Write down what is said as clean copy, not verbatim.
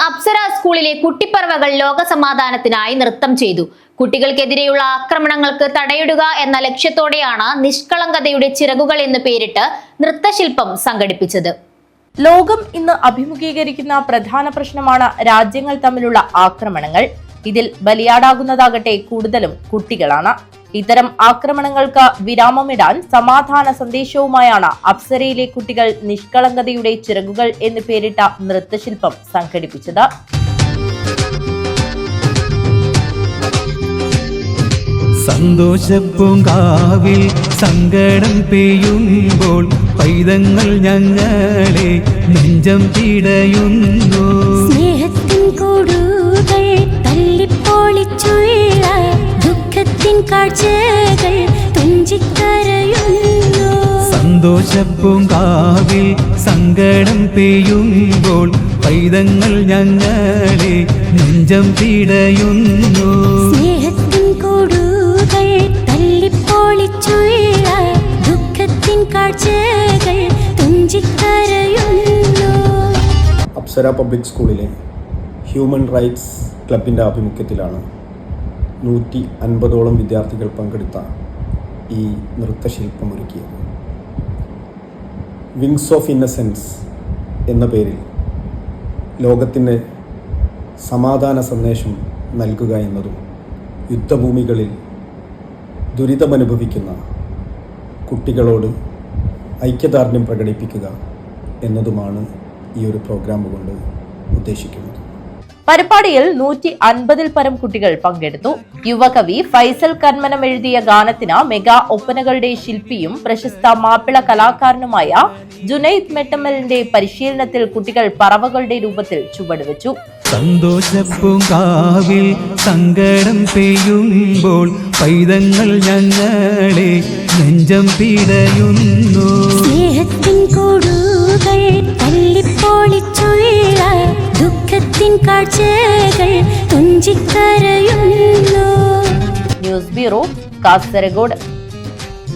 അപ്സര സ്കൂളിലെ കുട്ടിപ്പറവകൾ ലോകസമാധാനത്തിനായി നൃത്തം ചെയ്തു. കുട്ടികൾക്കെതിരെയുള്ള ആക്രമണങ്ങൾക്ക് തടയിടുക എന്ന ലക്ഷ്യത്തോടെയാണ് നിഷ്കളങ്കതയുടെ ചിറകുകൾ എന്ന് പേരിട്ട് നൃത്തശില്പം സംഘടിപ്പിച്ചത്. ലോകം ഇന്ന് അഭിമുഖീകരിക്കുന്ന പ്രധാന പ്രശ്നമാണ് രാജ്യങ്ങൾ തമ്മിലുള്ള ആക്രമണങ്ങൾ. ഇതിൽ ബലിയാടാകുന്നതാകട്ടെ കൂടുതലും കുട്ടികളാണ്. ഇത്തരം ആക്രമണങ്ങൾക്ക് വിരാമമിടാൻ സമാധാന സന്ദേശവുമായാണ് അപ്സരയിലെ കുട്ടികൾ നിഷ്കളങ്കതയുടെ ചിറകുകൾ എന്ന് പേരിട്ട നൃത്തശില്പം സംഘടിപ്പിച്ചത്. സന്തോഷപ്പൂങ്കാവിൽ സങ്കടം പെയ്യുമ്പോൾ പൈതങ്ങൾ ഞങ്ങളെ നെഞ്ചം പിടയുന്നു. സ്നേഹത്തിൻ കൂടുകൾ തല്ലിപ്പൊളിച്ചുള്ള ദുഃഖത്തിൻ കാഴ്ചകൾ തുഞ്ചിക്കരയുന്നു. സന്തോഷപ്പൂങ്കാവിൽ സങ്കടം പെയ്യുമ്പോൾ പൈതങ്ങൾ ഞങ്ങളെ നെഞ്ചം പിടയുന്നു. സ്നേഹത്തിൻ കൂടുകൾ തല്ലിപ്പൊളിച്ചുള്ള ദുഃഖത്തിൻ കാഴ്ചകൾ തുഞ്ചിക്കരയുന്നു. അപ്സര പബ്ലിക് സ്കൂളിലെ ഹ്യൂമൻ റൈറ്റ്സ് ക്ലബിൻ്റെ ആഭിമുഖ്യത്തിലാണ് 150ഓളം വിദ്യാർത്ഥികൾ പങ്കെടുത്ത ഈ നൃത്തശില്പം ഒരുക്കിയത്. വിങ്സ് ഓഫ് ഇന്നസെൻസ് എന്ന പേരിൽ ലോകത്തിന് സമാധാന സന്ദേശം നൽകുക എന്നതും യുദ്ധഭൂമികളിൽ ദുരിതമനുഭവിക്കുന്ന കുട്ടികളോട് ഐക്യദാർഢ്യം പ്രകടിപ്പിക്കുക എന്നതുമാണ് ഈ ഒരു പ്രോഗ്രാം കൊണ്ട് ഉദ്ദേശിക്കുന്നത്. പരിപാടിയിൽ 150ൽ പരം കുട്ടികൾ പങ്കെടുത്തു. യുവകവി ഫൈസൽ കർമ്മനം എഴുതിയ ഗാനത്തിന് മെഗാ ഒപ്പനകളുടെ ശില്പിയും പ്രശസ്ത മാപ്പിള കലാകാരനുമായ ജുനൈദ് മെട്ടമ്മലിന്റെ പരിശീലനത്തിൽ കുട്ടികൾ പറവകളുടെ രൂപത്തിൽ ചുവടുവെച്ചു. സന്തോഷപ്പൂങ്കാവിൽ സങ്കടം പെയ്യുമ്പോൾ പൈതങ്ങൾ ഞങ്ങളെ നെഞ്ചം പിടയുന്നു. സ്നേഹത്തിൻ കൂടുകൾ തല്ലിപ്പൊളിച്ചുള്ള ദുഃഖത്തിൻ കാഴ്ചകൾ തുഞ്ചിക്കരയുന്നു. News bureau, Kasaragod.